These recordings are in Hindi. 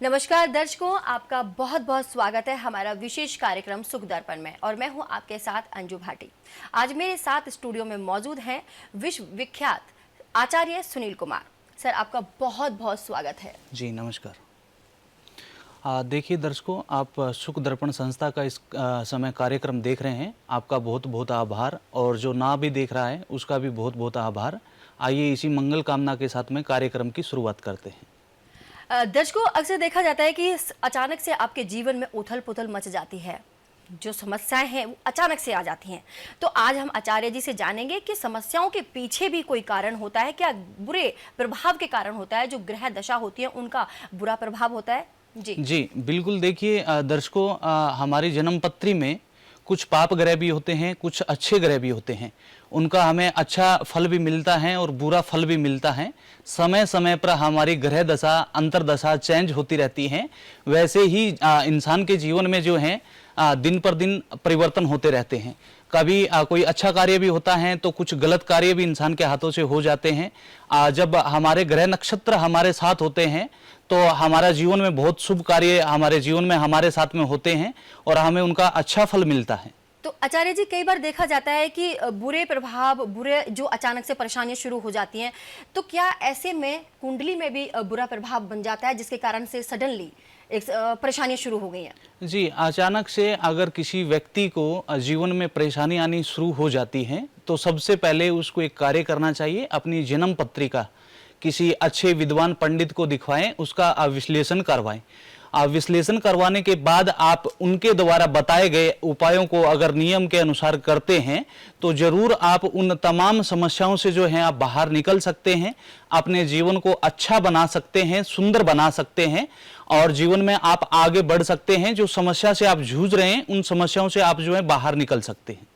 नमस्कार दर्शकों, आपका बहुत बहुत स्वागत है हमारा विशेष कार्यक्रम सुख दर्पण में और मैं हूं आपके साथ अंजू भाटी। आज मेरे साथ स्टूडियो में मौजूद हैं विश्व विख्यात आचार्य सुनील कुमार। सर, आपका बहुत बहुत स्वागत है। जी नमस्कार। देखिए दर्शकों, आप सुख दर्पण संस्था का इस समय कार्यक्रम देख रहे हैं, आपका बहुत बहुत आभार, और जो ना भी देख रहा है उसका भी बहुत बहुत आभार। आइए इसी मंगल कामना के साथ में कार्यक्रम की शुरुआत करते हैं। दर्शकों, अक्सर देखा जाता है कि अचानक से आपके जीवन में उथल पुथल मच जाती है, जो समस्याएं हैं वो अचानक से आ जाती हैं। तो आज हम आचार्य जी से जानेंगे कि समस्याओं के पीछे भी कोई कारण होता है क्या? बुरे प्रभाव के कारण होता है, जो ग्रह दशा होती है उनका बुरा प्रभाव होता है? जी बिल्कुल। देखिए दर्शकों, हमारी जन्म पत्री में कुछ पाप ग्रह भी होते हैं, कुछ अच्छे ग्रह भी होते हैं। उनका हमें अच्छा फल भी मिलता है और बुरा फल भी मिलता है। समय समय पर हमारी ग्रह दशा, अंतर्दशा चेंज होती रहती है। वैसे ही इंसान के जीवन में जो है दिन पर दिन परिवर्तन होते रहते हैं। कभी कोई अच्छा कार्य भी होता है तो कुछ गलत कार्य भी इंसान के हाथों से हो जाते हैं। जब हमारे ग्रह नक्षत्र हमारे साथ होते हैं तो हमारा जीवन में बहुत शुभ कार्य हमारे जीवन में हमारे साथ में होते हैं और हमें उनका अच्छा फल मिलता है। तो आचार्य जी, कई बार देखा जाता है कि बुरे प्रभाव, बुरे जो अचानक से परेशानियां शुरू हो जाती हैं, तो क्या ऐसे में कुंडली में भी बुरा प्रभाव बन जाता है जिसके कारण से सडनली एक परेशानियां शुरू हो गई हैं? जी, अचानक से अगर किसी व्यक्ति को जीवन में परेशानी आनी शुरू हो जाती है तो सबसे पहले उसको एक कार्य करना चाहिए, अपनी जन्म पत्रिका किसी अच्छे विद्वान पंडित को दिखवाएं, उसका विश्लेषण करवाएं। विश्लेषण करवाने के बाद आप उनके द्वारा बताए गए उपायों को अगर नियम के अनुसार करते हैं तो जरूर आप उन तमाम समस्याओं से जो है आप बाहर निकल सकते हैं, अपने जीवन को अच्छा बना सकते हैं, सुंदर बना सकते हैं और जीवन में आप आगे बढ़ सकते हैं। जो समस्या से आप जूझ रहे हैं उन समस्याओं से आप जो है बाहर निकल सकते हैं।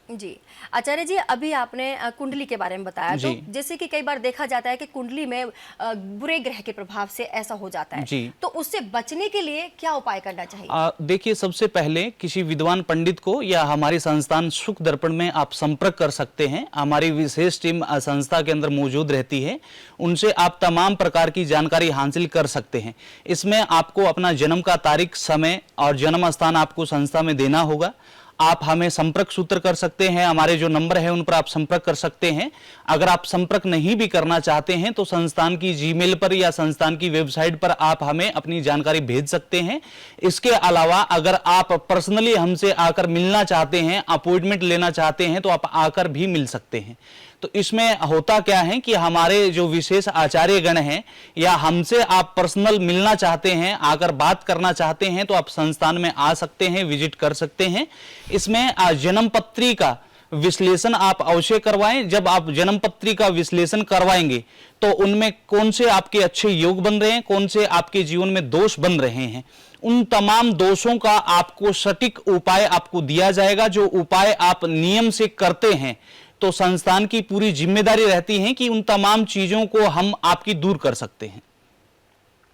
जी आचार्य जी, अभी आपने कुंडली के बारे में बताया, तो जैसे कि कई बार देखा जाता है कि कुंडली में बुरे ग्रह के प्रभाव से ऐसा हो जाता है जी। तो उससे बचने के लिए क्या उपाय करना चाहिए? देखिए, सबसे पहले किसी विद्वान पंडित को या हमारी संस्थान सुख दर्पण में आप संपर्क कर सकते हैं। हमारी विशेष टीम संस्था के अंदर मौजूद रहती है, उनसे आप तमाम प्रकार की जानकारी हासिल कर सकते हैं। इसमें आपको अपना जन्म का तारीख, समय और जन्म स्थान आपको संस्था में देना होगा। आप हमें संपर्क सूत्र कर सकते हैं, हमारे जो नंबर है उन पर आप संपर्क कर सकते हैं। अगर आप संपर्क नहीं भी करना चाहते हैं तो संस्थान की जीमेल पर या संस्थान की वेबसाइट पर आप हमें अपनी जानकारी भेज सकते हैं। इसके अलावा अगर आप पर्सनली हमसे आकर मिलना चाहते हैं, अपॉइंटमेंट लेना चाहते हैं तो आप आकर भी मिल सकते हैं। तो इसमें होता क्या है कि हमारे जो विशेष आचार्य गण हैं या हमसे आप पर्सनल मिलना चाहते हैं, आकर बात करना चाहते हैं तो आप संस्थान में आ सकते हैं, विजिट कर सकते हैं। इसमें जन्म पत्री का विश्लेषण आप अवश्य करवाएं। जब आप जन्म पत्री का विश्लेषण करवाएंगे तो उनमें कौन से आपके अच्छे योग बन रहे हैं, कौन से आपके जीवन में दोष बन रहे हैं, उन तमाम दोषों का आपको सटीक उपाय आपको दिया जाएगा। जो उपाय आप नियम से करते हैं तो संस्थान की पूरी जिम्मेदारी रहती है कि उन तमाम चीजों को हम आपकी दूर कर सकते हैं।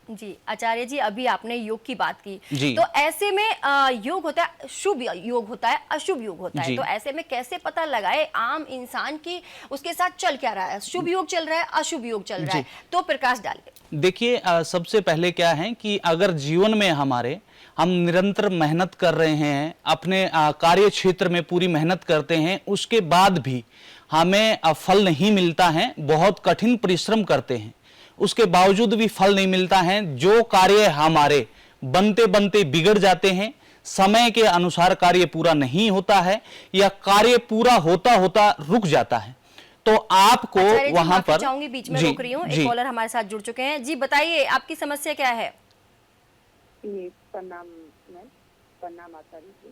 जी आचार्य जी, अभी आपने योग की बात की, तो ऐसे में योग होता है, शुभ योग होता है, अशुभ योग होता है, तो ऐसे में कैसे पता लगाए आम इंसान की उसके साथ चल क्या रहा है, शुभ योग चल रहा है, अशुभ योग चल रहा है, तो प्रकाश डालिए। देखिए, सबसे पहले क्या है कि अगर जीवन में हमारे हम निरंतर मेहनत कर रहे हैं, अपने कार्य क्षेत्र में पूरी मेहनत करते हैं, उसके बाद भी हमें फल नहीं मिलता है, बहुत कठिन परिश्रम करते हैं, उसके बावजूद भी फल नहीं मिलता है, जो कार्य हमारे बनते बनते बिगड़ जाते हैं, समय के अनुसार कार्य पूरा नहीं होता है या कार्य पूरा होता होता रुक जाता है, तो आपको वहां पर चाहूंगी, बीच में रोक रही हूँ, एक कॉलर हमारे साथ जुड़ चुके हैं। जी बताइए, आपकी समस्या क्या है? प्रणाम मैम, प्रणाम आचार्य जी।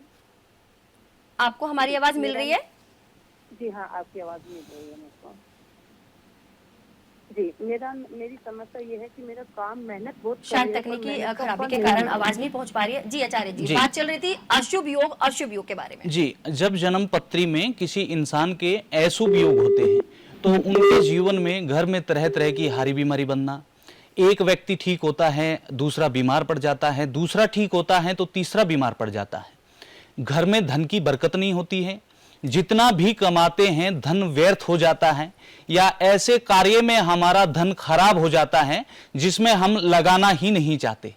आपको हमारी आवाज मिल रही है? जी हाँ, आपकी आवाज मिल रही है मेरे को। जी, मेरी समस्या ये है कि मेरा काम मेहनत बहुत, शायद तकनीकी खराबी के कारण आवाज नहीं पहुंच पा रही है। जी आचार्य जी, बात चल रही थी अशुभ योग अशुभ योग के बारे में। जी, जब जन्म पत्री में किसी इंसान के अशुभ योग होते हैं तो उनके जीवन में घर में तरह तरह की हारी बीमारी बनना, एक व्यक्ति ठीक होता है, दूसरा बीमार पड़ जाता है, दूसरा ठीक होता है तो तीसरा बीमार पड़ जाता है। घर में धन की बरकत नहीं होती है, जितना भी कमाते हैं धन व्यर्थ हो जाता है, या ऐसे कार्य में हमारा धन खराब हो जाता है जिसमें हम लगाना ही नहीं चाहते।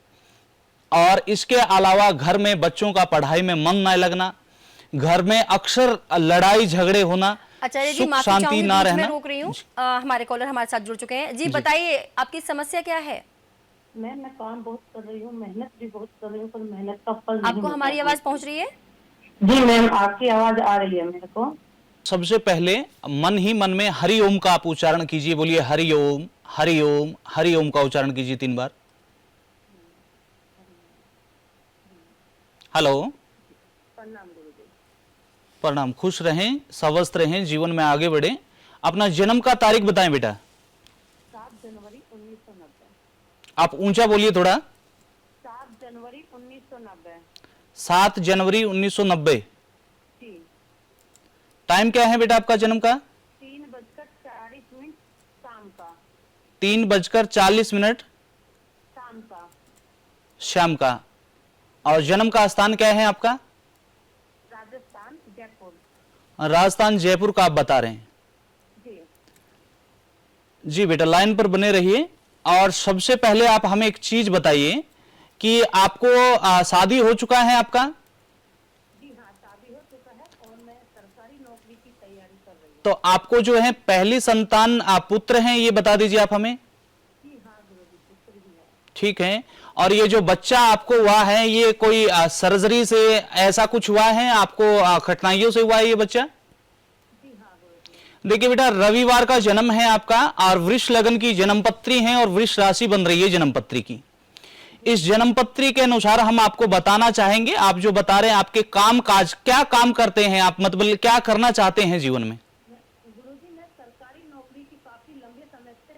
और इसके अलावा घर में बच्चों का पढ़ाई में मन न लगना, घर में अक्सर लड़ाई झगड़े होना, आचार्य जी सुख माफी शांति चाहूंगी, ना बीच में रहना। रोक रही हूँ। हमारे कॉलर हमारे साथ जुड़ चुके हैं। जी बताइए आपकी समस्या क्या है? मैं काम बहुत कर रही हूँ, मेहनत भी बहुत कर रही हूँ, पर मेहनत का फल नहीं आपको मिल हमारी रहा आवाज पहुंच रही है? है। जी मैम, आपकी आवाज आ रही है मेरे को। सबसे पहले मन ही मन में हरि ओम का आप उच्चारण कीजिए। बोलिए हरि ओम, हरि ओम, हरि ओम का उच्चारण कीजिए 3 बार। हेलो, प्रणाम गुरुजी। प्रणाम। खुश रहें, स्वस्थ रहें, जीवन में आगे बढ़े। अपना जन्म का तारीख बताएं बेटा। 7 जनवरी 1990। आप ऊंचा बोलिए थोड़ा। 7 जनवरी 1990। 7 जनवरी 1990। जी। टाइम क्या है बेटा आपका जन्म का? 3:40 शाम का। 3:40 शाम का। शाम का। और जन्म का स्थान क्या है आपका? राजस्थान जयपुर। राजस्थान जयपुर का आप बता रहे हैं। जी। जी बेटा लाइन पर बने रहिए। और सबसे पहले आप हमें एक चीज बताइए कि आपको शादी हो चुका है आपका? जी हाँ, शादी हो चुका है और मैं सरकारी नौकरी की तैयारी कर रही हूँ। तो आपको जो है पहली संतान पुत्र हैं, ये बता दीजिए आप हमें। जी हाँ गुरुजी, पुत्र भी है। ठीक है। और ये जो बच्चा आपको हुआ है ये कोई सर्जरी से ऐसा कुछ हुआ है, आपको कठिनाइयों से हुआ है ये बच्चा? जी हाँ गुरुजी। देखिए बेटा, रविवार का जन्म है आपका और वृष लगन की जन्मपत्री है और वृष राशि बन रही है जन्मपत्री की। इस जन्मपत्री के अनुसार हम आपको बताना चाहेंगे, आप जो बता रहे हैं आपके काम काज, क्या काम करते हैं आप, मतलब क्या करना चाहते हैं जीवन में? गुरुजी मैं सरकारी नौकरी की काफी लंबे समय से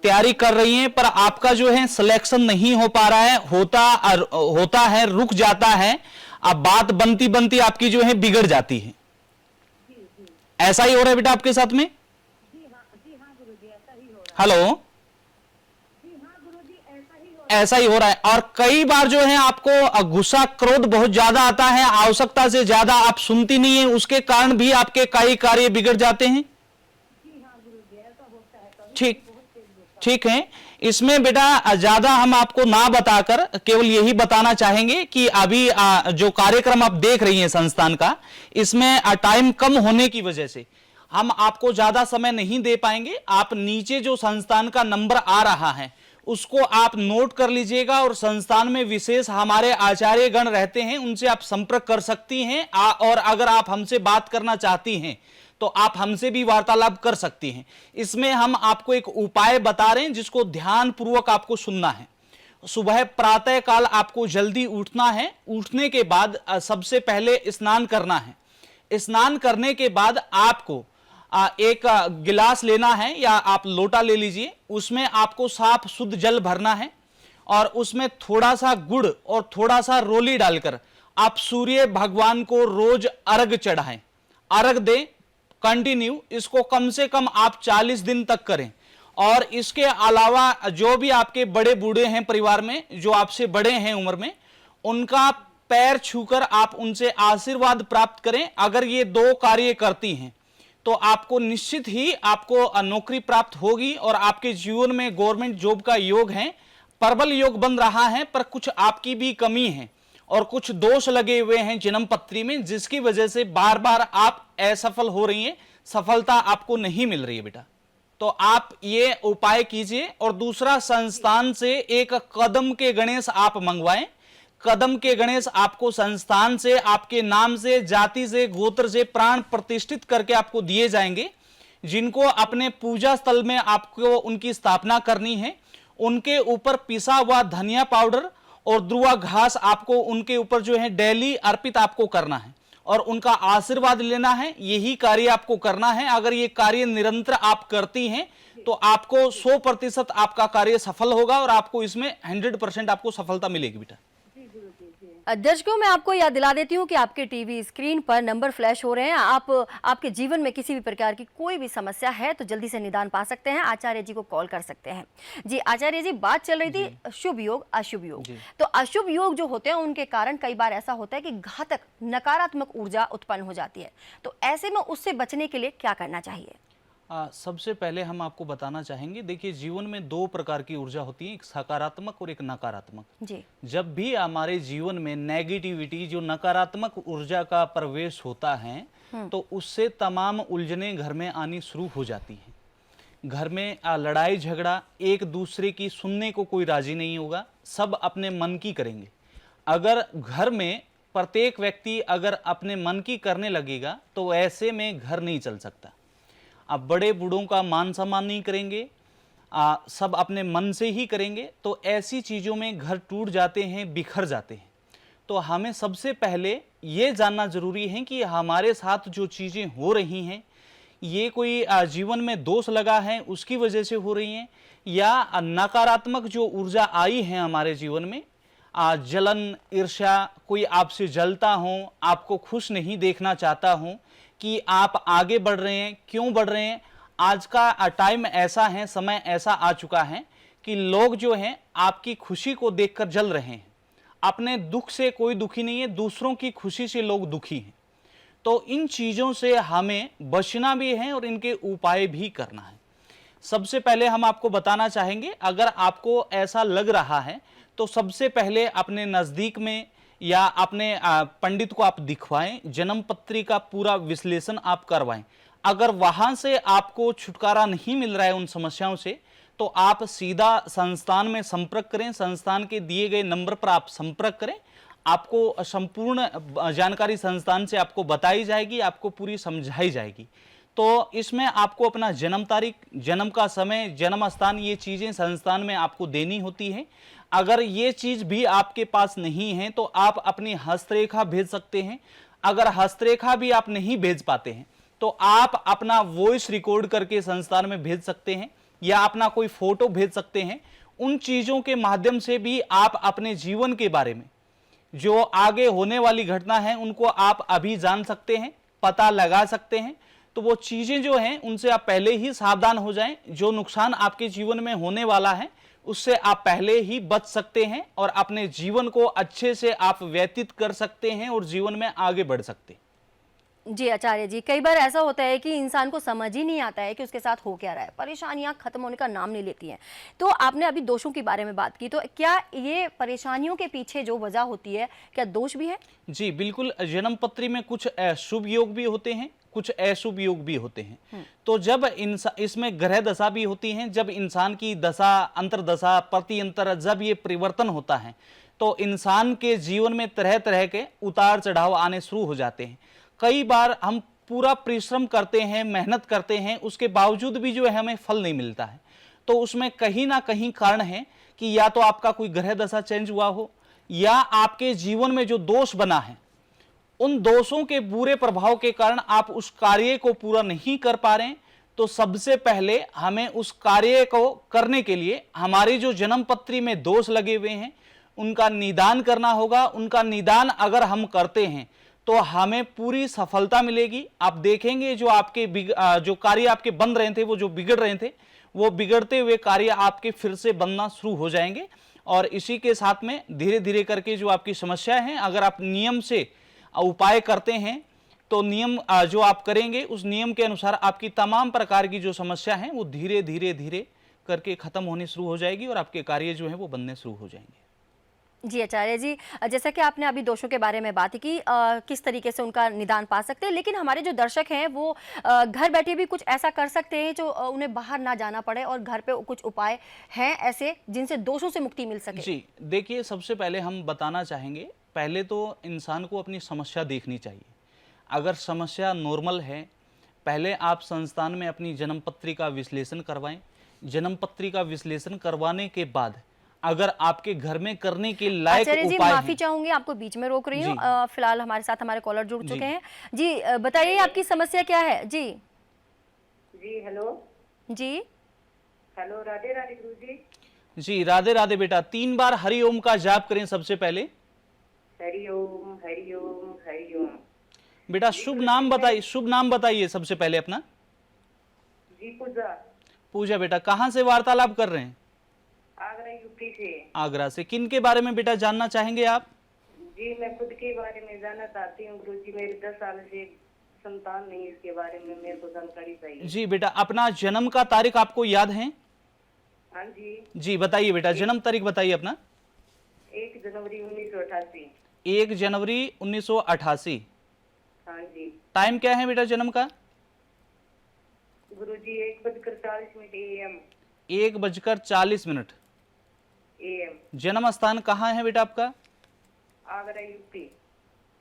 तैयारी कर रही हैं, पर आपका जो है सिलेक्शन नहीं हो पा रहा है, होता है रुक जाता है, अब बात बनती बनती आपकी जो है बिगड़ जाती है। ऐसा ही हो रहा है बेटा आपके साथ में? जी हाँ गुरुजी, ऐसा ही हो रहा है। हेलो, जी हाँ गुरुजी, ऐसा ही हो रहा है। और कई बार जो है आपको गुस्सा क्रोध बहुत ज्यादा आता है, आवश्यकता से ज्यादा आप सुनती नहीं है, उसके कारण भी आपके कई कार्य बिगड़ जाते हैं। जी हाँ गुरुजी, ऐसा होता है कभी। ठीक ठीक है। इसमें बेटा ज्यादा हम आपको ना बताकर केवल यही बताना चाहेंगे कि अभी जो कार्यक्रम आप देख रही हैं संस्थान का, इसमें टाइम कम होने की वजह से हम आपको ज्यादा समय नहीं दे पाएंगे। आप नीचे जो संस्थान का नंबर आ रहा है उसको आप नोट कर लीजिएगा, और संस्थान में विशेष हमारे आचार्य गण रहते हैं, उनसे आप संपर्क कर सकती हैं। और अगर आप हमसे बात करना चाहती हैं तो आप हमसे भी वार्तालाप कर सकती हैं। इसमें हम आपको एक उपाय बता रहे हैं जिसको ध्यान पूर्वक आपको सुनना है। सुबह प्रातः काल आपको जल्दी उठना है। उठने के बाद सबसे पहले स्नान करना है। स्नान करने के बाद आपको एक गिलास लेना है या आप लोटा ले लीजिए, उसमें आपको साफ शुद्ध जल भरना है और उसमें थोड़ा सा गुड़ और थोड़ा सा रोली डालकर आप सूर्य भगवान को रोज अर्घ चढ़ाएं, अर्घ दें कंटिन्यू। इसको कम से कम आप 40 दिन तक करें। और इसके अलावा जो भी आपके बड़े बूढ़े हैं परिवार में, जो आपसे बड़े हैं उम्र में, उनका पैर छूकर आप उनसे आशीर्वाद प्राप्त करें। अगर ये 2 कार्य करती हैं तो आपको निश्चित ही आपको नौकरी प्राप्त होगी और आपके जीवन में गवर्नमेंट जॉब का योग है, प्रबल योग बन रहा है। पर कुछ आपकी भी कमी है और कुछ दोष लगे हुए हैं जन्म पत्री में, जिसकी वजह से बार बार आप असफल हो रही हैं, सफलता आपको नहीं मिल रही है बेटा। तो आप ये उपाय कीजिए। और दूसरा, संस्थान से एक कदम के गणेश आप मंगवाएं। कदम के गणेश आपको संस्थान से आपके नाम से, जाति से, गोत्र से प्राण प्रतिष्ठित करके आपको दिए जाएंगे, जिनको अपने पूजा स्थल में आपको उनकी स्थापना करनी है। उनके ऊपर पिसा हुआ धनिया पाउडर और ध्रुवा घास आपको उनके ऊपर जो है डेली अर्पित आपको करना है और उनका आशीर्वाद लेना है। यही कार्य आपको करना है। अगर ये कार्य निरंतर आप करती हैं तो आपको 100% आपका कार्य सफल होगा और आपको इसमें 100% आपको सफलता मिलेगी बेटा। दर्शकों, मैं आपको याद दिला देती हूँ कि आपके टीवी स्क्रीन पर नंबर फ्लैश हो रहे हैं। आप आपके जीवन में किसी भी प्रकार की कोई भी समस्या है तो जल्दी से निदान पा सकते हैं, आचार्य जी को कॉल कर सकते हैं। जी आचार्य जी, बात चल रही थी शुभ योग अशुभ योग। तो अशुभ योग जो होते हैं उनके कारण कई बार ऐसा होता है कि घातक नकारात्मक ऊर्जा उत्पन्न हो जाती है। तो ऐसे में उससे बचने के लिए क्या करना चाहिए? सबसे पहले हम आपको बताना चाहेंगे, देखिए जीवन में दो प्रकार की ऊर्जा होती है, एक सकारात्मक और एक नकारात्मक। जी। जब भी हमारे जीवन में नेगेटिविटी, जो नकारात्मक ऊर्जा का प्रवेश होता है, तो उससे तमाम उलझने घर में आनी शुरू हो जाती हैं। घर में लड़ाई झगड़ा, एक दूसरे की सुनने को कोई राजी नहीं होगा, सब अपने मन की करेंगे। अगर घर में प्रत्येक व्यक्ति अगर अपने मन की करने लगेगा तो ऐसे में घर नहीं चल सकता। अब बड़े बूढ़ों का मान सम्मान नहीं करेंगे, सब अपने मन से ही करेंगे, तो ऐसी चीज़ों में घर टूट जाते हैं, बिखर जाते हैं। तो हमें सबसे पहले ये जानना जरूरी है कि हमारे साथ जो चीज़ें हो रही हैं, ये कोई जीवन में दोष लगा है उसकी वजह से हो रही हैं, या नकारात्मक जो ऊर्जा आई है हमारे जीवन में, जलन, ईर्ष्या, कोई आपसे जलता हो, आपको खुश नहीं देखना चाहता हो कि आप आगे बढ़ रहे हैं, क्यों बढ़ रहे हैं। आज का टाइम ऐसा है, समय ऐसा आ चुका है कि लोग जो हैं आपकी खुशी को देखकर जल रहे हैं। अपने दुख से कोई दुखी नहीं है, दूसरों की खुशी से लोग दुखी हैं। तो इन चीज़ों से हमें बचना भी है और इनके उपाय भी करना है। सबसे पहले हम आपको बताना चाहेंगे, अगर आपको ऐसा लग रहा है तो सबसे पहले अपने नज़दीक में या अपने पंडित को आप दिखवाएं, जन्म पत्री का पूरा विश्लेषण आप करवाएं। अगर वहां से आपको छुटकारा नहीं मिल रहा है उन समस्याओं से, तो आप सीधा संस्थान में संपर्क करें। संस्थान के दिए गए नंबर पर आप संपर्क करें, आपको संपूर्ण जानकारी संस्थान से आपको बताई जाएगी, आपको पूरी समझाई जाएगी। तो इसमें आपको अपना जन्म तारीख, जन्म का समय, जन्म स्थान, ये चीज़ें संस्थान में आपको देनी होती है। अगर ये चीज़ भी आपके पास नहीं है तो आप अपनी हस्तरेखा भेज सकते हैं। अगर हस्तरेखा भी आप नहीं भेज पाते हैं तो आप अपना वॉइस रिकॉर्ड करके संस्थान में भेज सकते हैं, या अपना कोई फोटो भेज सकते हैं। उन चीज़ों के माध्यम से भी आप अपने जीवन के बारे में जो आगे होने वाली घटना है उनको आप अभी जान सकते हैं, पता लगा सकते हैं। तो वो चीज़ें जो हैं उनसे आप पहले ही सावधान हो जाएं। जो नुकसान आपके जीवन में होने वाला है उससे आप पहले ही बच सकते हैं और अपने जीवन को अच्छे से आप व्यतीत कर सकते हैं और जीवन में आगे बढ़ सकते हैं। जी आचार्य जी, कई बार ऐसा होता है कि इंसान को समझ ही नहीं आता है कि उसके साथ हो क्या रहा है, परेशानियां खत्म होने का नाम नहीं लेती हैं। तो आपने अभी दोषों के बारे में बात की, तो क्या ये परेशानियों के पीछे जो वजह होती है, क्या दोष भी है? जी बिल्कुल, जन्म पत्री में कुछ शुभ योग भी होते हैं, कुछ अशुभ योग भी होते हैं। तो जब इसमें ग्रह दशा भी होती हैं, जब इंसान की दशा, अंतरदशा, प्रतिअंतर, जब ये परिवर्तन होता है तो इंसान के जीवन में तरह तरह के उतार चढ़ाव आने शुरू हो जाते हैं। कई बार हम पूरा परिश्रम करते हैं, मेहनत करते हैं, उसके बावजूद भी जो है हमें फल नहीं मिलता है। तो उसमें कहीं ना कहीं कारण है कि या तो आपका कोई ग्रह दशा चेंज हुआ हो, या आपके जीवन में जो दोष बना है उन दोषों के बुरे प्रभाव के कारण आप उस कार्य को पूरा नहीं कर पा रहे हैं। तो सबसे पहले हमें उस कार्य को करने के लिए हमारी जो जन्म पत्री में दोष लगे हुए हैं उनका निदान करना होगा। उनका निदान अगर हम करते हैं तो हमें पूरी सफलता मिलेगी। आप देखेंगे जो आपके जो कार्य आपके बन रहे थे, वो जो बिगड़ रहे थे, वो बिगड़ते हुए कार्य आपके फिर से बनना शुरू हो जाएंगे। और इसी के साथ में धीरे धीरे करके जो आपकी समस्या है, अगर आप नियम से उपाय करते हैं तो नियम जो आप करेंगे उस नियम के अनुसार आपकी तमाम प्रकार की जो समस्या है वो धीरे धीरे धीरे करके खत्म होनी शुरू हो जाएगी और आपके कार्य जो है वो बनने शुरू हो जाएंगे। जी आचार्य जी, जैसा कि आपने अभी दोषों के बारे में बात की, किस तरीके से उनका निदान पा सकते हैं, लेकिन हमारे जो दर्शक हैं वो घर बैठे भी कुछ ऐसा कर सकते हैं जो उन्हें बाहर ना जाना पड़े, और घर पे कुछ उपाय हैं ऐसे जिनसे दोषों से मुक्ति मिल सके? जी देखिए, सबसे पहले हम बताना चाहेंगे, पहले तो इंसान को अपनी समस्या देखनी चाहिए। अगर समस्या नॉर्मल है, पहले आप संस्थान में अपनी जन्म पत्री का विश्लेषण करवाएं। जन्म पत्री का विश्लेषण करवाने के बाद अगर आपके घर में करने के लायक आचार्य जी, उपाय माफी चाहूंगी, आपको बीच में रोक रही हूँ। फिलहाल हमारे साथ हमारे कॉलर जुड़ चुके हैं। जी बताइए, आपकी समस्या क्या है? जी जी हेलो। जी हेलो, राधे राधे गुरु जी। जी राधे राधे बेटा, 3 बार हरि ओम का जाप करें सबसे पहले। हरि ओम हरि ओम हरि ओम। बेटा शुभ नाम बताइए सबसे पहले अपना। जी पूजा। पूजा बेटा कहाँ से वार्तालाप कर रहे हैं? आगरा यूपी से। आगरा से। किन के बारे में बेटा जानना चाहेंगे आप? जी मैं खुद के बारे में जानना चाहती हूँ गुरुजी। मेरी 10 साल से संतान नहीं, इसके बारे में मेरे को जानकारी चाहिए। जी बेटा अपना जन्म का तारीख आपको याद है? हाँ जी। जी बताइए बेटा, जन्म तारीख बताइए अपना। 1 जनवरी 1988। 1 जनवरी 1988। हाँ जी। टाइम क्या है बेटा जन्म का? गुरुजी 1:40 AM। 1:40 AM। जन्म स्थान कहाँ है बेटा आपका? आगरा यूपी।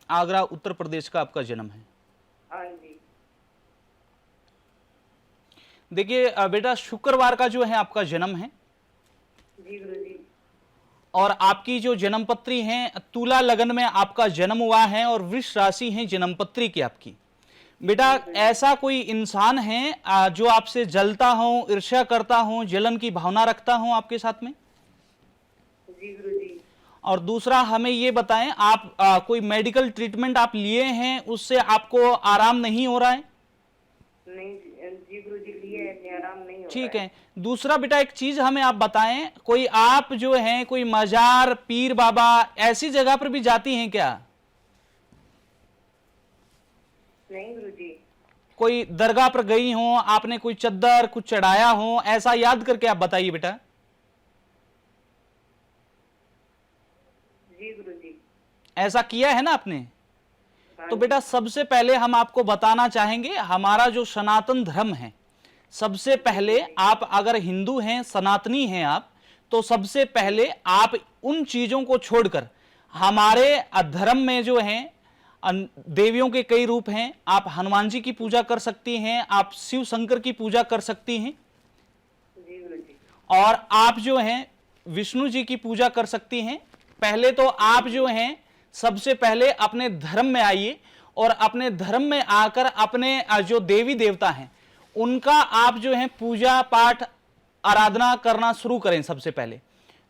आगरा उत्तर प्रदेश का आपका जन्म है। हाँ जी। देखिए बेटा शुक्रवार का जो है आपका जन्म है जी गुरुजी। और आपकी जो जन्मपत्री है तुला लगन में आपका जन्म हुआ है और वृष राशि है जन्मपत्री की आपकी। बेटा ऐसा कोई इंसान है जो आपसे जलता हो, ईर्ष्या करता हो, जलन की भावना रखता हो आपके साथ में? जी गुरुजी। और दूसरा हमें ये बताएं, आप कोई मेडिकल ट्रीटमेंट आप लिए हैं, उससे आपको आराम नहीं हो रहा है? नहीं जी गुरुजी, लिए हैं, आराम नहीं हो ठीक रहा है। दूसरा बेटा एक चीज हमें आप बताएं, कोई आप जो है कोई मजार, पीर बाबा ऐसी जगह पर भी जाती हैं क्या? नहीं गुरुजी। कोई दरगाह पर गई हो, आपने कोई चद्दर कुछ चढ़ाया हो, ऐसा याद करके आप बताइए बेटा। जी गुरुजी। ऐसा किया है ना आपने? तो बेटा सबसे पहले हम आपको बताना चाहेंगे, हमारा जो सनातन धर्म है, सबसे पहले आप अगर हिंदू हैं, सनातनी हैं आप, तो सबसे पहले आप उन चीजों को छोड़कर हमारे धर्म में जो है देवियों के कई रूप हैं। आप हनुमान जी की पूजा कर सकती हैं, आप शिव शंकर की पूजा कर सकती हैं, जी गुरुजी। और आप जो हैं विष्णु जी की पूजा कर सकती हैं। पहले तो आप जो हैं सबसे पहले अपने धर्म में आइए और अपने धर्म में आकर अपने जो देवी देवता हैं उनका आप जो है पूजा पाठ आराधना करना शुरू करें सबसे पहले।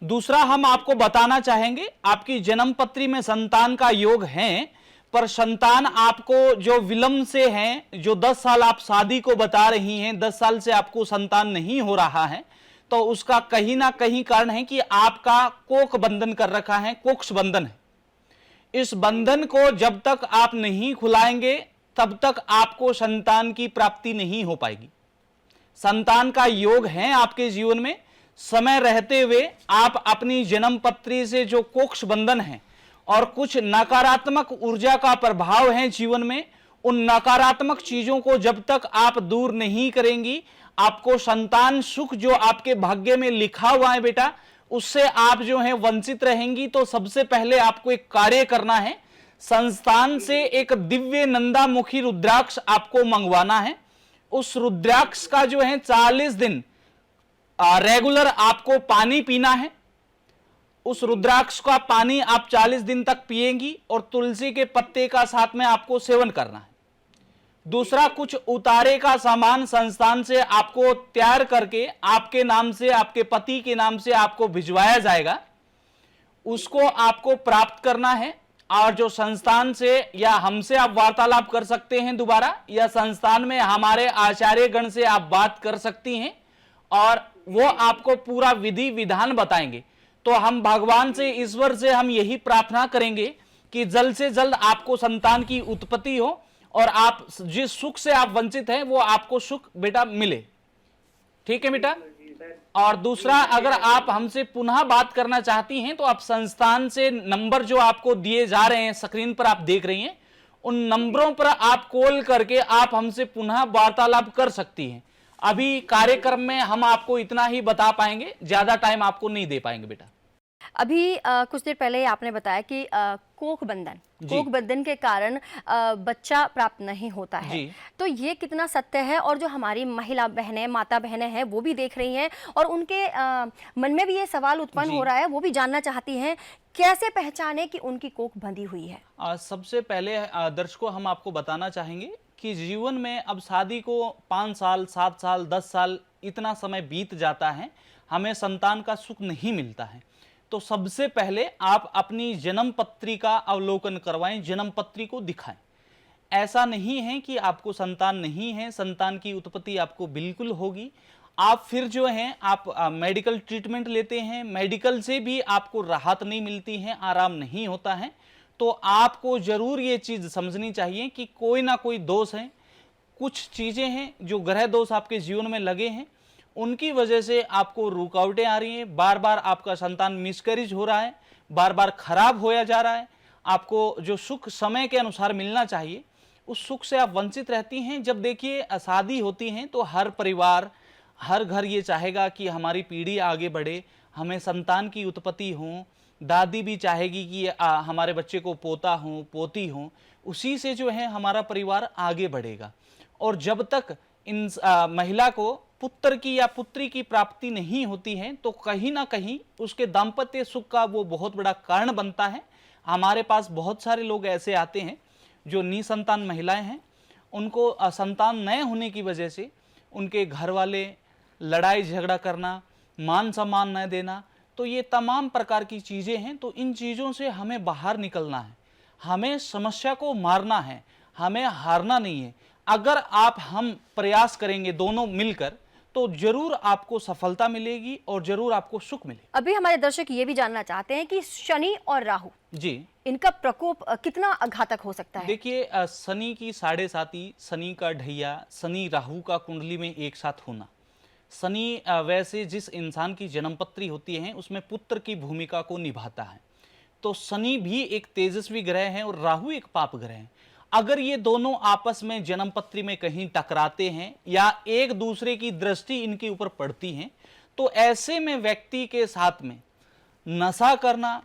दूसरा हम आपको बताना चाहेंगे, आपकी जन्मपत्री में संतान का योग है, पर संतान आपको जो विलंब से है, जो 10 साल आप शादी को बता रही हैं, 10 साल से आपको संतान नहीं हो रहा है, तो उसका कहीं ना कहीं कारण है कि आपका कोख बंधन कर रखा है, कोक्ष बंधन है। इस बंधन को जब तक आप नहीं खुलाएंगे तब तक आपको संतान की प्राप्ति नहीं हो पाएगी। संतान का योग है आपके जीवन में, समय रहते हुए आप अपनी जन्मपत्री से जो कोक्ष बंधन है और कुछ नकारात्मक ऊर्जा का प्रभाव है जीवन में, उन नकारात्मक चीजों को जब तक आप दूर नहीं करेंगी, आपको संतान सुख जो आपके भाग्य में लिखा हुआ है बेटा, उससे आप जो है वंचित रहेंगी। तो सबसे पहले आपको एक कार्य करना है, संस्थान से एक दिव्य नंदामुखी रुद्राक्ष आपको मंगवाना है। उस रुद्राक्ष का जो है 40 दिन रेगुलर आपको पानी पीना है। उस रुद्राक्ष का पानी आप 40 दिन तक पिएंगी और तुलसी के पत्ते का साथ में आपको सेवन करना है। दूसरा, कुछ उतारे का सामान संस्थान से आपको तैयार करके आपके नाम से, आपके पति के नाम से आपको भिजवाया जाएगा, उसको आपको प्राप्त करना है। और जो संस्थान से या हमसे आप वार्तालाप कर सकते हैं दोबारा, या संस्थान में हमारे आचार्य गण से आप बात कर सकती हैं और वो आपको पूरा विधि विधान बताएंगे। तो हम भगवान से, ईश्वर से हम यही प्रार्थना करेंगे कि जल्द से जल्द आपको संतान की उत्पत्ति हो और आप जिस सुख से आप वंचित हैं वो आपको सुख बेटा मिले। ठीक है बेटा? और दूसरा, अगर आप हमसे पुनः बात करना चाहती हैं तो आप संस्थान से नंबर जो आपको दिए जा रहे हैं, स्क्रीन पर आप देख रही हैं, उन नंबरों पर आप कॉल करके आप हमसे पुनः वार्तालाप कर सकती हैं। अभी कार्यक्रम में हम आपको इतना ही बता पाएंगे, ज्यादा टाइम आपको नहीं दे पाएंगे बेटा। अभी कुछ देर पहले आपने बताया कि कोख बंधन के कारण बच्चा प्राप्त नहीं होता है, तो ये कितना सत्य है? और जो हमारी महिला बहनें, माता बहनें हैं, वो भी देख रही हैं और उनके मन में भी ये सवाल उत्पन्न हो रहा है, वो भी जानना चाहती हैं कैसे पहचाने कि उनकी कोख बंधी हुई है। सबसे पहले दर्शकों हम आपको बताना चाहेंगे कि जीवन में अब शादी को 5 साल, 7 साल, 10 साल इतना समय बीत जाता है, हमें संतान का सुख नहीं मिलता है। तो सबसे पहले आप अपनी जन्म पत्री का अवलोकन करवाएं, जन्म पत्री को दिखाएं। ऐसा नहीं है कि आपको संतान नहीं है, संतान की उत्पत्ति आपको बिल्कुल होगी। आप फिर जो है आप मेडिकल ट्रीटमेंट लेते हैं, मेडिकल से भी आपको राहत नहीं मिलती है, आराम नहीं होता है, तो आपको जरूर ये चीज समझनी चाहिए कि कोई ना कोई दोष है, कुछ चीजें हैं जो ग्रह दोष आपके जीवन में लगे हैं, उनकी वजह से आपको रुकावटें आ रही हैं, बार बार आपका संतान मिसकैरेज हो रहा है, बार बार खराब होया जा रहा है, आपको जो सुख समय के अनुसार मिलना चाहिए उस सुख से आप वंचित रहती हैं। जब देखिए शादी होती है तो हर परिवार, हर घर ये चाहेगा कि हमारी पीढ़ी आगे बढ़े, हमें संतान की उत्पत्ति हो, दादी भी चाहेगी कि हमारे बच्चे को पोता हो, पोती हो, उसी से जो है हमारा परिवार आगे बढ़ेगा। और जब तक इन महिला को पुत्र की या पुत्री की प्राप्ति नहीं होती है तो कहीं ना कहीं उसके दाम्पत्य सुख का वो बहुत बड़ा कारण बनता है। हमारे पास बहुत सारे लोग ऐसे आते हैं जो निसंतान महिलाएं हैं, उनको संतान न होने की वजह से उनके घर वाले लड़ाई झगड़ा करना, मान सम्मान न देना, तो ये तमाम प्रकार की चीज़ें हैं। तो इन चीज़ों से हमें बाहर निकलना है, हमें समस्या को मारना है, हमें हारना नहीं है। अगर हम प्रयास करेंगे दोनों मिलकर तो जरूर आपको सफलता मिलेगी और जरूर आपको सुख मिलेगा। अभी हमारे दर्शक ये भी जानना चाहते हैं कि शनि और राहु जी, इनका प्रकोप कितना घातक हो सकता है? देखिए शनि की 7.5, शनि का ढैया, शनि राहु का कुंडली में एक साथ होना। शनि वैसे जिस इंसान की जन्मपत्री होती है उसमें पुत्र की भूमिका को निभाता है, तो शनि भी एक तेजस्वी ग्रह है और राहु एक पाप ग्रह है। अगर ये दोनों आपस में जन्मपत्री में कहीं टकराते हैं या एक दूसरे की दृष्टि इनके ऊपर पड़ती है तो ऐसे में व्यक्ति के साथ में नशा करना,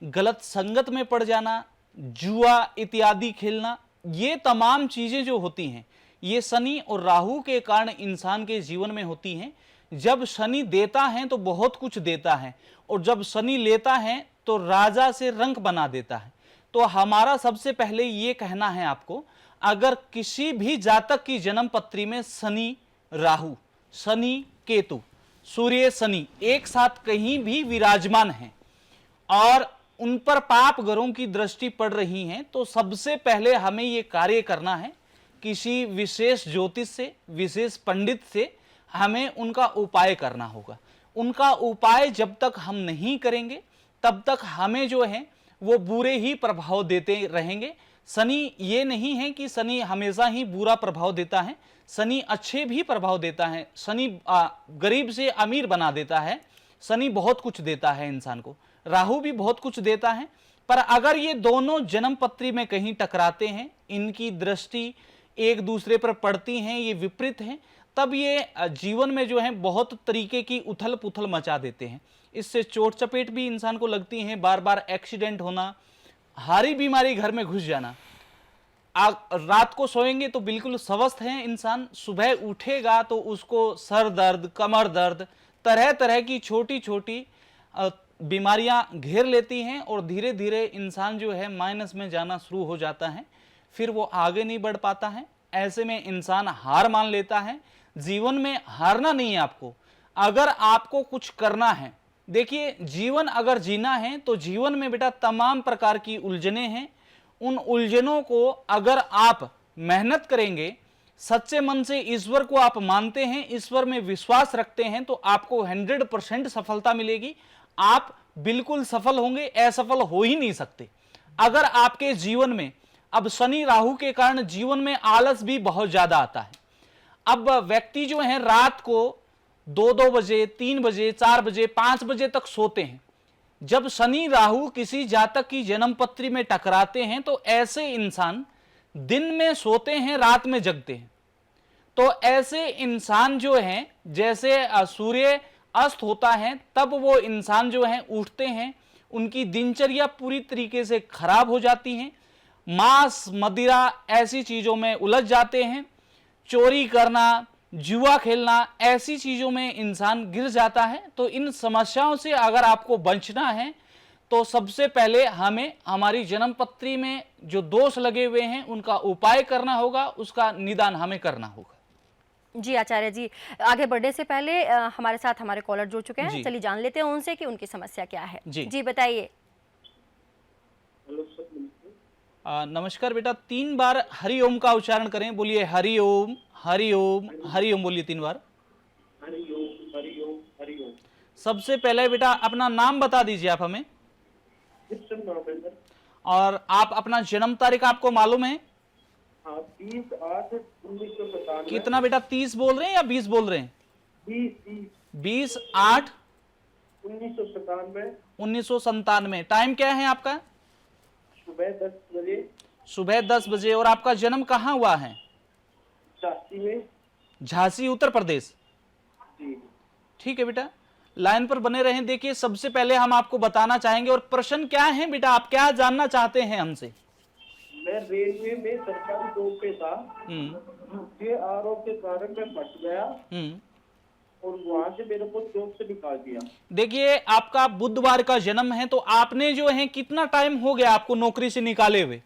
गलत संगत में पड़ जाना, जुआ इत्यादि खेलना, ये तमाम चीजें जो होती हैं ये शनि और राहु के कारण इंसान के जीवन में होती हैं। जब शनि देता है तो बहुत कुछ देता है और जब शनि लेता है तो राजा से रंक बना देता है। तो हमारा सबसे पहले ये कहना है आपको, अगर किसी भी जातक की जन्म पत्री में शनि राहु, शनि केतु, सूर्य शनि एक साथ कहीं भी विराजमान हैं और उन पर पाप ग्रहों की दृष्टि पड़ रही है तो सबसे पहले हमें ये कार्य करना है, किसी विशेष ज्योतिष से, विशेष पंडित से हमें उनका उपाय करना होगा। उनका उपाय जब तक हम नहीं करेंगे तब तक हमें जो है वो बुरे ही प्रभाव देते रहेंगे। शनि ये नहीं है कि शनि हमेशा ही बुरा प्रभाव देता है, शनि अच्छे भी प्रभाव देता है। शनि गरीब से अमीर बना देता है, शनि बहुत कुछ देता है इंसान को, राहु भी बहुत कुछ देता है। पर अगर ये दोनों जन्म पत्री में कहीं टकराते हैं, इनकी दृष्टि एक दूसरे पर पड़ती हैं, ये विपरीत हैं, तब ये जीवन में जो है बहुत तरीके की उथल पुथल मचा देते हैं। इससे चोट चपेट भी इंसान को लगती है, बार बार एक्सीडेंट होना, हारी बीमारी घर में घुस जाना। रात को सोएंगे तो बिल्कुल स्वस्थ है इंसान, सुबह उठेगा तो उसको सर दर्द, कमर दर्द, तरह तरह की छोटी छोटी बीमारियां घेर लेती हैं और धीरे धीरे इंसान जो है माइनस में जाना शुरू हो जाता है, फिर वो आगे नहीं बढ़ पाता है। ऐसे में इंसान हार मान लेता है। जीवन में हारना नहीं है आपको, अगर आपको कुछ करना है, देखिए जीवन अगर जीना है तो जीवन में बेटा तमाम प्रकार की उलझनें हैं। उन उलझनों को अगर आप मेहनत करेंगे, सच्चे मन से ईश्वर को आप मानते हैं, ईश्वर में विश्वास रखते हैं, तो आपको 100% सफलता मिलेगी। आप बिल्कुल सफल होंगे, असफल हो ही नहीं सकते। अगर आपके जीवन में अब शनि राहु के कारण जीवन में आलस भी बहुत ज्यादा आता है। अब व्यक्ति जो है रात को 2-2 बजे, 3 बजे, 4 बजे, 5 बजे तक सोते हैं। जब शनि राहु किसी जातक की जन्म पत्री में टकराते हैं तो ऐसे इंसान दिन में सोते हैं, रात में जगते हैं। तो ऐसे इंसान जो हैं, जैसे सूर्य अस्त होता है तब वो इंसान जो है उठते हैं, उनकी दिनचर्या पूरी तरीके से खराब हो जाती है, मांस मदिरा ऐसी चीजों में उलझ जाते हैं, चोरी करना, जुआ खेलना, ऐसी चीजों में इंसान गिर जाता है। तो इन समस्याओं से अगर आपको बचना है तो सबसे पहले हमें हमारी जन्म पत्री में जो दोष लगे हुए हैं उनका उपाय करना होगा, उसका निदान हमें करना होगा। जी आचार्य जी, आगे बढ़ने से पहले हमारे साथ हमारे कॉलर जुड़ चुके हैं, जी। चलिए जान लेते हैं उनसे कि उनकी समस्या क्या है। जी। जी बताइए। नमस्कार बेटा, 3 बार हरि ओम का उच्चारण करें। बोलिए हरि ओम, हरि ओम, हरि ओम, बोलिए 3 बार। हरि ओम, हरि ओम, हरि ओम। सबसे पहले बेटा अपना नाम बता दीजिए आप हमें, जिप्सम नाम है सर। और आप अपना जन्म तारीख आपको मालूम है? हाँ, 20/8/1997। कितना बेटा, 30 बोल रहे हैं या 20 बोल रहे हैं? 20/8 1997। 1997। टाइम क्या है आपका? सुबह 10 बजे। सुबह 10 बजे। और आपका जन्म कहाँ हुआ है? झांसी में। झांसी, उत्तर प्रदेश। जी। ठीक है बेटा, लाइन पर बने रहें। देखिए, सबसे पहले हम आपको बताना चाहेंगे, और प्रश्न क्या है बेटा, आप क्या जानना चाहते हैं हमसे? मैं रेलवे में सरकारी जॉब पे था। ये आरोप के कारण मैं फंस गया और वहां से मेरे को जॉब से निकाल दिया। देखिए, आपका बुधवार का जन्म है, तो आपने जो है कितना टाइम हो गया आपको नौकरी से निकाले हुए?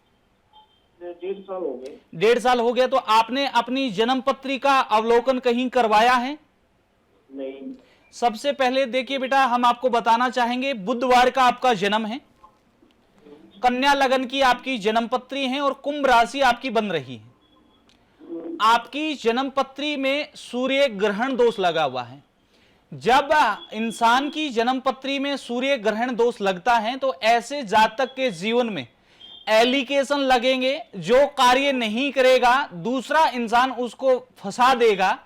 1.5 साल हो गए। 1.5 साल हो गया। तो आपने अपनी जन्म पत्री का अवलोकन कहीं करवाया है? नहीं। सबसे पहले देखिए बेटा, हम आपको बताना चाहेंगे, बुधवार का आपका जन्म है, कन्या लगन की आपकी जन्म पत्री है, और कुंभ राशि आपकी बन रही है। आपकी जन्म पत्री में सूर्य ग्रहण दोष लगा हुआ है। जब इंसान की जन्म पत्री में सूर्य ग्रहण दोष लगता है, तो ऐसे जातक के जीवन में एलिगेशन लगेंगे, जो कार्य नहीं करेगा दूसरा इंसान उसको फंसा देगा।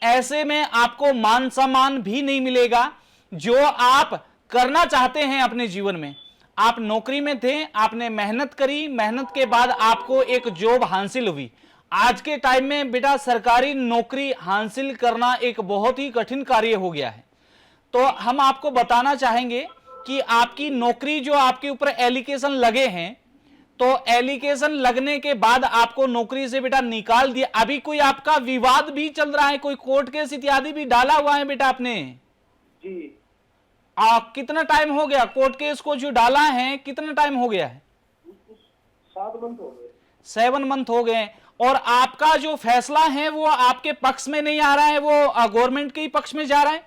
ऐसे में आपको मान सम्मान भी नहीं मिलेगा जो आप करना चाहते हैं अपने जीवन में। आप नौकरी में थे, आपने मेहनत करी, मेहनत के बाद आपको एक जॉब हासिल हुई। आज के टाइम में बेटा सरकारी नौकरी हासिल करना एक बहुत ही कठिन कार्य हो गया है। तो हम आपको बताना चाहेंगे कि आपकी नौकरी जो आपके ऊपर एलिगेशन लगे हैं, तो एलिगेशन लगने के बाद आपको नौकरी से बेटा निकाल दिया। अभी कोई आपका विवाद भी चल रहा है, कोई कोर्ट केस इत्यादि भी डाला हुआ है बेटा आपने? जी। कितना टाइम हो गया कोर्ट केस को जो डाला है, कितना टाइम हो गया है? 7 मंथ हो गए। 7 मंथ हो गए। और आपका जो फैसला है वो आपके पक्ष में नहीं आ रहा है, वो गवर्नमेंट के ही पक्ष में जा रहा है।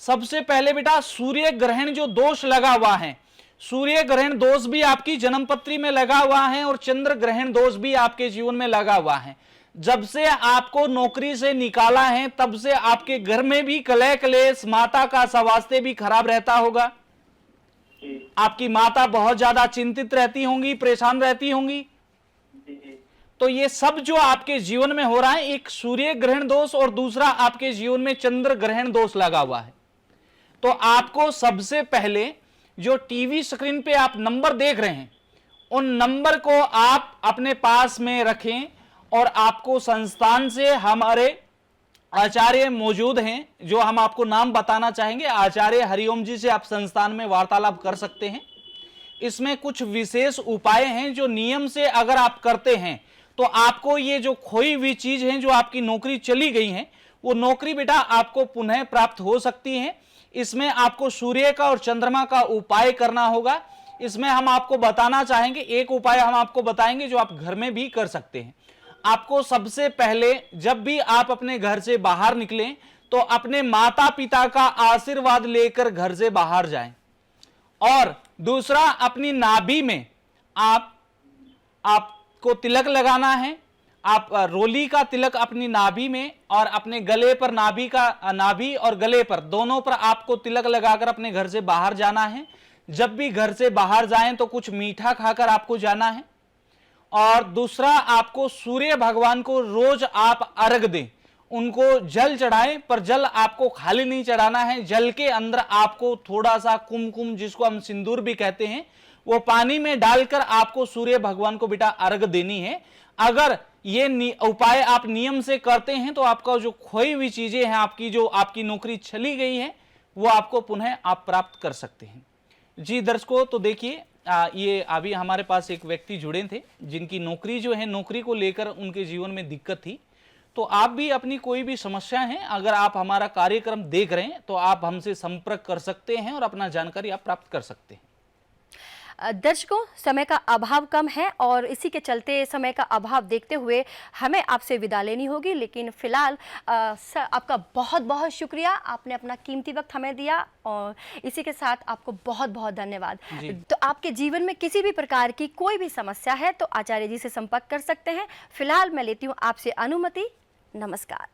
सबसे पहले बेटा सूर्य ग्रहण जो दोष लगा हुआ है, सूर्य ग्रहण दोष भी आपकी जन्मपत्री में लगा हुआ है, और चंद्र ग्रहण दोष भी आपके जीवन में लगा हुआ है। जब से आपको नौकरी से निकाला है, तब से आपके घर में भी कलह कलेश, माता का स्वास्थ्य भी खराब रहता होगा। आपकी माता बहुत ज्यादा चिंतित रहती होंगी, परेशान रहती होंगी। तो ये सब जो आपके जीवन में हो रहा है, एक सूर्य ग्रहण दोष और दूसरा आपके जीवन में चंद्र ग्रहण दोष लगा हुआ है। तो आपको सबसे पहले जो टीवी स्क्रीन पे आप नंबर देख रहे हैं, उन नंबर को आप अपने पास में रखें, और आपको संस्थान से हमारे आचार्य मौजूद हैं, जो हम आपको नाम बताना चाहेंगे। आचार्य हरिओम जी से आप संस्थान में वार्तालाप कर सकते हैं। इसमें कुछ विशेष उपाय हैं जो नियम से अगर आप करते हैं, तो आपको ये जो खोई हुई चीज है, जो आपकी नौकरी चली गई है, वो नौकरी बेटा आपको पुनः प्राप्त हो सकती है। इसमें आपको सूर्य का और चंद्रमा का उपाय करना होगा। इसमें हम आपको बताना चाहेंगे, एक उपाय हम आपको बताएंगे जो आप घर में भी कर सकते हैं। आपको सबसे पहले जब भी आप अपने घर से बाहर निकलें, तो अपने माता पिता का आशीर्वाद लेकर घर से बाहर जाएं। और दूसरा, अपनी नाभि में आपको तिलक लगाना है। आप रोली का तिलक अपनी नाभि में, और अपने गले पर नाभि और गले पर दोनों पर आपको तिलक लगाकर अपने घर से बाहर जाना है। जब भी घर से बाहर जाएं तो कुछ मीठा खाकर आपको जाना है। और दूसरा, आपको सूर्य भगवान को रोज आप अर्घ दें, उनको जल चढ़ाएं, पर जल आपको खाली नहीं चढ़ाना है। जल के अंदर आपको थोड़ा सा कुमकुम, जिसको हम सिंदूर भी कहते हैं, वो पानी में डालकर आपको सूर्य भगवान को बेटा अर्घ देनी है। अगर ये उपाय आप नियम से करते हैं, तो आपका जो खोई हुई चीजें हैं, आपकी नौकरी चली गई है, वो आपको पुनः आप प्राप्त कर सकते हैं। जी दर्शकों, तो देखिए, ये अभी हमारे पास एक व्यक्ति जुड़े थे, जिनकी नौकरी जो है, नौकरी को लेकर उनके जीवन में दिक्कत थी। तो आप भी अपनी कोई भी समस्या है, अगर आप हमारा कार्यक्रम देख रहे हैं, तो आप हमसे संपर्क कर सकते हैं और अपना जानकारी आप प्राप्त कर सकते हैं। दर्शकों, समय का अभाव कम है और इसी के चलते समय का अभाव देखते हुए हमें आपसे विदा लेनी होगी, लेकिन फिलहाल आपका बहुत बहुत शुक्रिया, आपने अपना कीमती वक्त हमें दिया और इसी के साथ आपको बहुत बहुत धन्यवाद। तो आपके जीवन में किसी भी प्रकार की कोई भी समस्या है तो आचार्य जी से संपर्क कर सकते हैं। फिलहाल मैं लेती हूँ आपसे अनुमति। नमस्कार।